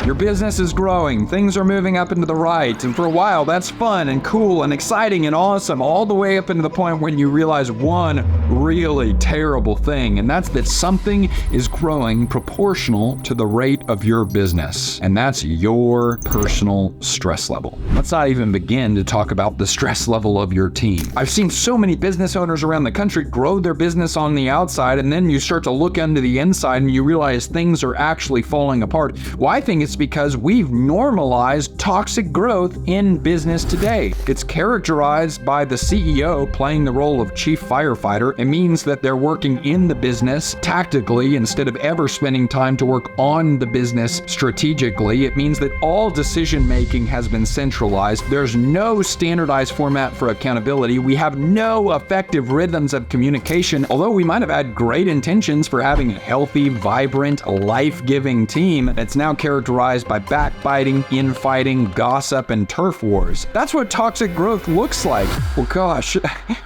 Your business is growing, things are moving up into the right, and for a while that's fun and cool and exciting and awesome, all the way up into the point when you realize one really terrible thing, and that's that something is growing proportional to the rate of your business, and that's your personal stress level. Let's not even begin to talk about the stress level of your team. I've seen so many business owners around the country grow their business on the outside, and then you start to look into the inside and you realize things are actually falling apart. Well, I think it's because we've normalized toxic growth in business today. It's characterized by the CEO playing the role of chief firefighter. It means that they're working in the business tactically instead of ever spending time to work on the business strategically. It means that all decision making has been centralized. There's no standardized format for accountability. We have no effective rhythms of communication, although we might have had great intentions for having a healthy, vibrant, life-giving team that's now characterized by backbiting, infighting, gossip, and turf wars. That's what toxic growth looks like. Well, gosh,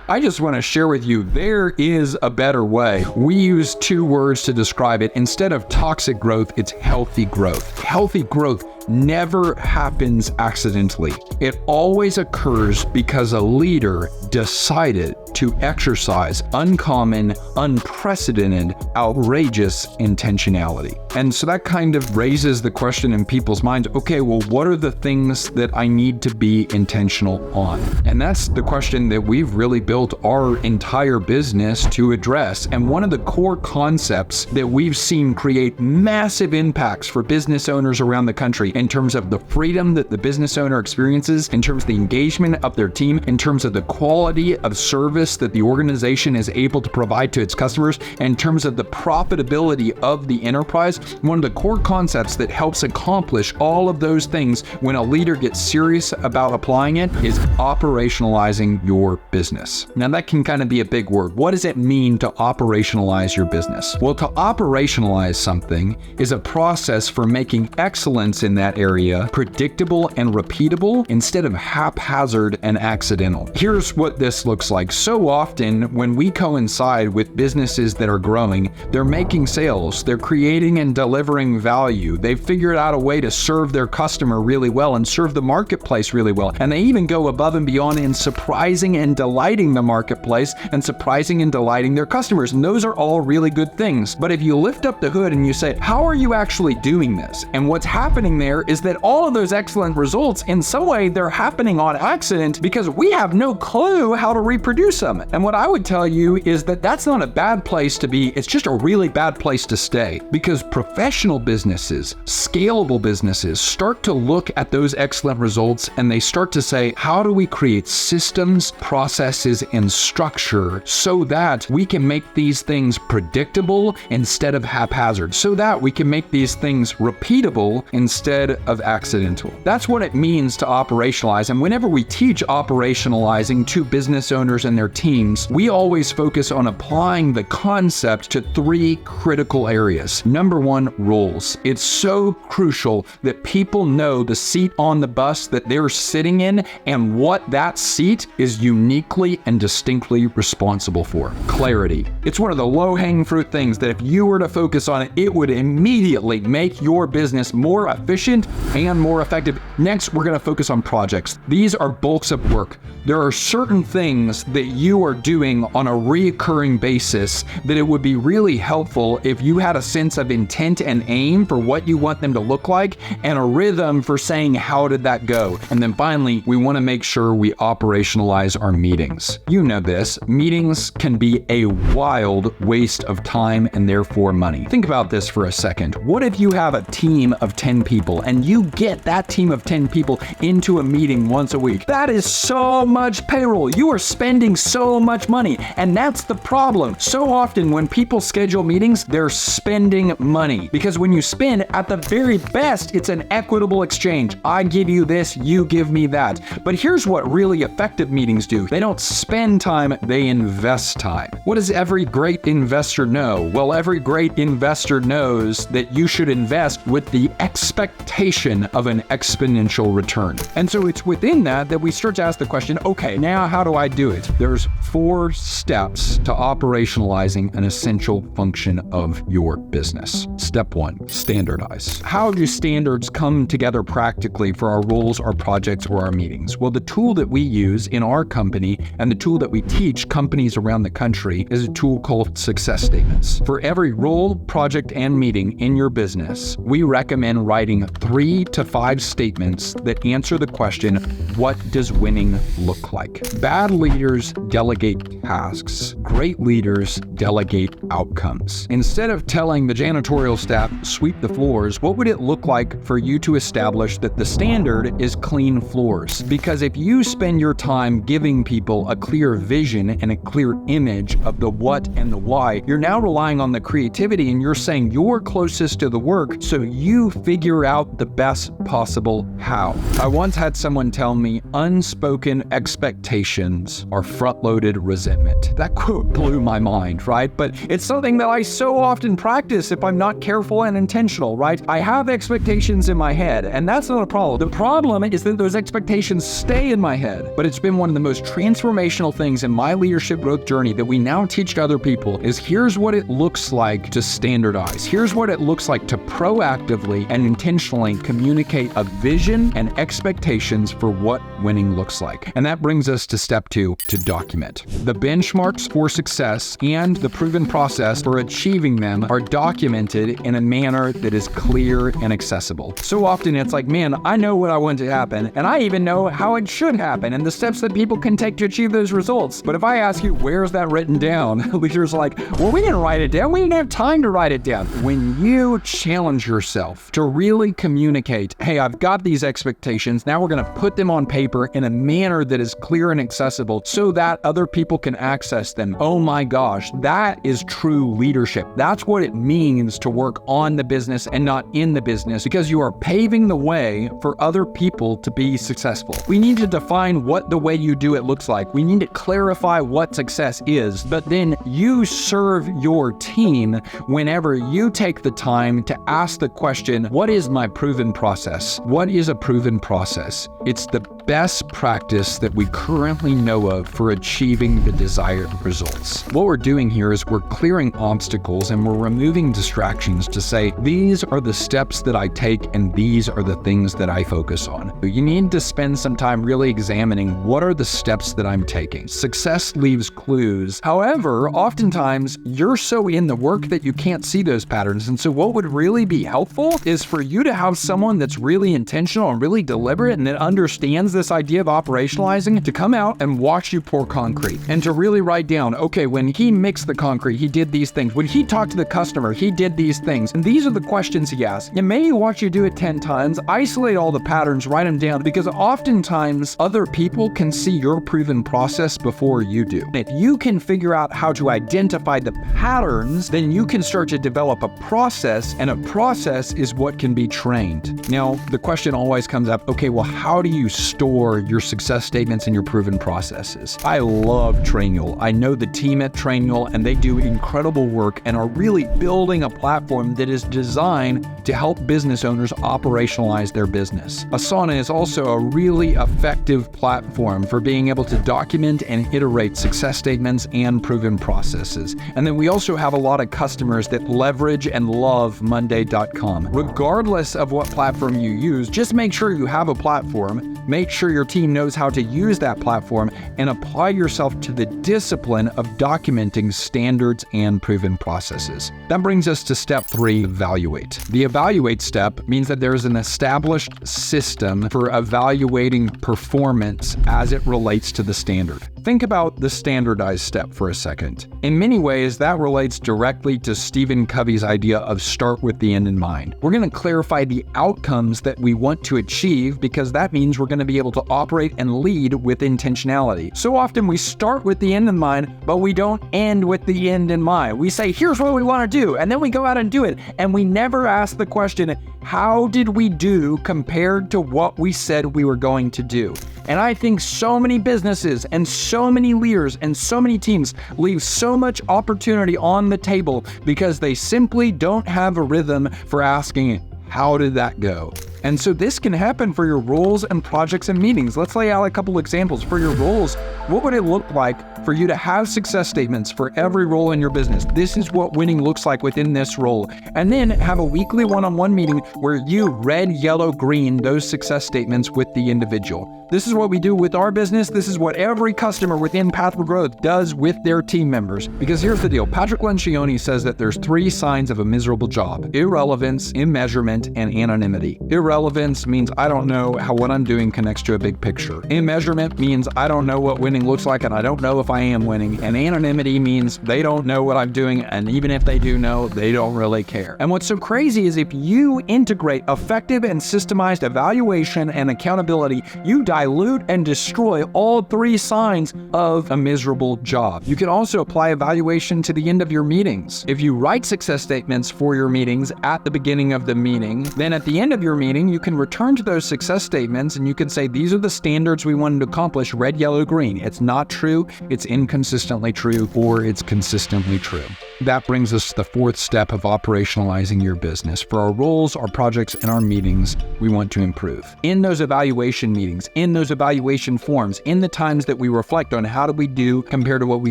I just want to share with you, there is a better way. We use two words to describe it. Instead of toxic growth, it's healthy growth. Healthy growth never happens accidentally. It always occurs because a leader decided to exercise uncommon, unprecedented, outrageous intentionality. And so that kind of raises the question in people's minds, okay, well, what are the things that I need to be intentional on? And that's the question that we've really built our entire business to address. And one of the core concepts that we've seen create massive impacts for business owners around the country in terms of the freedom that the business owner experiences, in terms of the engagement of their team, in terms of the quality of service that the organization is able to provide to its customers, in terms of the profitability of the enterprise. One of the core concepts that helps accomplish all of those things when a leader gets serious about applying it is operationalizing your business. Now that can kind of be a big word. What does it mean to operationalize your business? Well, to operationalize something is a process for making excellence in that area predictable and repeatable instead of haphazard and accidental. Here's what this looks like. So often when we coincide with businesses that are growing, they're making sales, they're creating and delivering value, they've figured out a way to serve their customer really well and serve the marketplace really well, and they even go above and beyond in surprising and delighting the marketplace and surprising and delighting their customers, and those are all really good things. But if you lift up the hood and you say, how are you actually doing this? And what's happening there is that all of those excellent results, in some way, they're happening on accident because we have no clue how to reproduce them. And what I would tell you is that that's not a bad place to be, it's just a really bad place to stay, because professional businesses, scalable businesses, start to look at those excellent results and they start to say, how do we create systems, processes, and structure so that we can make these things predictable instead of haphazard, so that we can make these things repeatable instead of accidental. That's what it means to operationalize. And whenever we teach operationalizing to business owners and their teams, we always focus on applying the concept to three critical areas. Number one, roles. It's so crucial that people know the seat on the bus that they're sitting in and what that seat is uniquely and distinctly responsible for. Clarity. It's one of the low-hanging fruit things that if you were to focus on it, it would immediately make your business more efficient and more effective. Next, we're going to focus on projects. These are bulks of work. There are certain things that you are doing on a reoccurring basis that it would be really helpful if you had a sense of intent and aim for what you want them to look like and a rhythm for saying, how did that go? And then finally, we want to make sure we operationalize our meetings. You know this, meetings can be a wild waste of time and therefore money. Think about this for a second. What if you have a team of 10 people and you get that team of 10 people into a meeting once a week? That is so much payroll. You are spending so much money. And that's the problem. So often when people schedule meetings, they're spending money. Because when you spend, at the very best, it's an equitable exchange. I give you this, you give me that. But here's what really effective meetings do. They don't spend time, they invest time. What does every great investor know? Well, every great investor knows that you should invest with the expectation expectation of an exponential return. And so it's within that we start to ask the question, okay, now how do I do it? There's 4 steps to operationalizing an essential function of your business. Step 1, standardize. How do standards come together practically for our roles, our projects, or our meetings? Well, the tool that we use in our company and the tool that we teach companies around the country is a tool called success statements. For every role, project, and meeting in your business, we recommend writing 3 to 5 statements that answer the question, what does winning look like? Bad leaders delegate tasks. Great leaders delegate outcomes. Instead of telling the janitorial staff, sweep the floors, what would it look like for you to establish that the standard is clean floors? Because if you spend your time giving people a clear vision and a clear image of the what and the why, you're now relying on the creativity and you're saying you're closest to the work, so you figure out the best possible how. I once had someone tell me, unspoken expectations are front-loaded resentment. That quote blew my mind, right? But it's something that I so often practice if I'm not careful and intentional, right? I have expectations in my head, and that's not a problem. The problem is that those expectations stay in my head. But it's been one of the most transformational things in my leadership growth journey that we now teach to other people is here's what it looks like to standardize. Here's what it looks like to proactively and intentionally communicate a vision and expectations for what winning looks like. And that brings us to step 2, to document. The benchmarks for success and the proven process for achieving them are documented in a manner that is clear and accessible. So often it's like, man, I know what I want to happen, and I even know how it should happen and the steps that people can take to achieve those results. But if I ask you, where's that written down? Leaders are like, well, we didn't write it down. We didn't have time to write it down. When you challenge yourself to really communicate, hey, I've got these expectations. Now we're going to put them on paper in a manner that is clear and accessible so that other people can access them. Oh my gosh, that is true leadership. That's what it means to work on the business and not in the business, because you are paving the way for other people to be successful. We need to define what the way you do it looks like. We need to clarify what success is, but then you serve your team whenever you take the time to ask the question, what is my proven process? What is a proven process? It's the best practice that we currently know of for achieving the desired results. What we're doing here is we're clearing obstacles and we're removing distractions to say, these are the steps that I take and these are the things that I focus on. You need to spend some time really examining what are the steps that I'm taking. Success leaves clues. However, oftentimes you're so in the work that you can't see those patterns. And so what would really be helpful is for you to have someone that's really intentional and really deliberate and that understands this idea of operationalizing to come out and watch you pour concrete and to really write down, okay, when he mixed the concrete, he did these things. When he talked to the customer, he did these things. And these are the questions he asked. And maybe watch you do it 10 times, isolate all the patterns, write them down, because oftentimes other people can see your proven process before you do. If you can figure out how to identify the patterns, then you can start to develop a process, and a process is what can be trained. Now, the question always comes up, okay, well, how do you store your success statements and your proven processes? I love Trainual. I know the team at Trainual, and they do incredible work and are really building a platform that is designed to help business owners operationalize their business. Asana is also a really effective platform for being able to document and iterate success statements and proven processes. And then we also have a lot of customers that leverage and love Monday.com. Regardless of what platform you use, just make sure you have a platform, make sure your team knows how to use that platform, and apply yourself to the discipline of documenting standards and proven processes. That brings us to step 3, evaluate. The evaluate step means that there is an established system for evaluating performance as it relates to the standard. Think about the standardize step for a second. In many ways, that relates directly to Stephen Covey's idea of start with the end in mind. We're going to clarify the outcomes that we want to achieve, because that means we're going to be able to operate and lead with intentionality. So often we start with the end in mind, but we don't end with the end in mind. We say, here's what we want to do, and then we go out and do it. And we never ask the question, how did we do compared to what we said we were going to do? And I think so many businesses and so many leaders and so many teams leave so much opportunity on the table because they simply don't have a rhythm for asking, how did that go? And so this can happen for your roles and projects and meetings. Let's lay out a couple examples. For your roles, what would it look like for you to have success statements for every role in your business? This is what winning looks like within this role. And then have a weekly one-on-one meeting where you red, yellow, green those success statements with the individual. This is what we do with our business. This is what every customer within Path for Growth does with their team members. Because here's the deal. Patrick Lencioni says that there's 3 signs of a miserable job: irrelevance, immeasurement, and anonymity. Irrelevance means I don't know how what I'm doing connects to a big picture. Immeasurement means I don't know what winning looks like and I don't know if I am winning. And anonymity means they don't know what I'm doing, and even if they do know, they don't really care. And what's so crazy is if you integrate effective and systemized evaluation and accountability, you dilute and destroy all 3 signs of a miserable job. You can also apply evaluation to the end of your meetings. If you write success statements for your meetings at the beginning of the meeting, then at the end of your meeting, you can return to those success statements and you can say, these are the standards we wanted to accomplish, red, yellow, green. It's not true, it's inconsistently true, or it's consistently true. That brings us to the 4th step of operationalizing your business. For our roles, our projects, and our meetings, we want to improve. In those evaluation meetings, in those evaluation forms, in the times that we reflect on how did we do compared to what we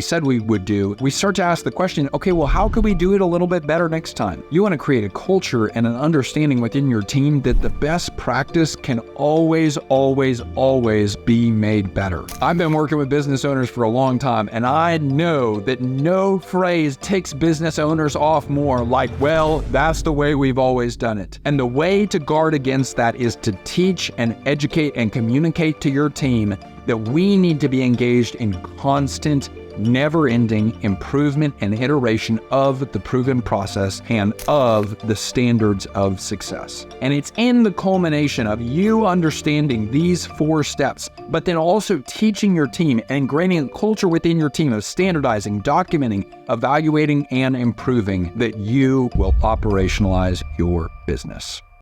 said we would do, we start to ask the question, okay, well, how could we do it a little bit better next time? You want to create a culture and an understanding within your team that the best practice can always, always, always be made better. I've been working with business owners for a long time, and I know that no phrase takes business owners off more like, well, that's the way we've always done it. And the way to guard against that is to teach and educate and communicate to your team that we need to be engaged in constant, never-ending improvement and iteration of the proven process and of the standards of success. And it's in the culmination of you understanding these 4 steps, but then also teaching your team and ingraining a culture within your team of standardizing, documenting, evaluating, and improving that you will operationalize your business.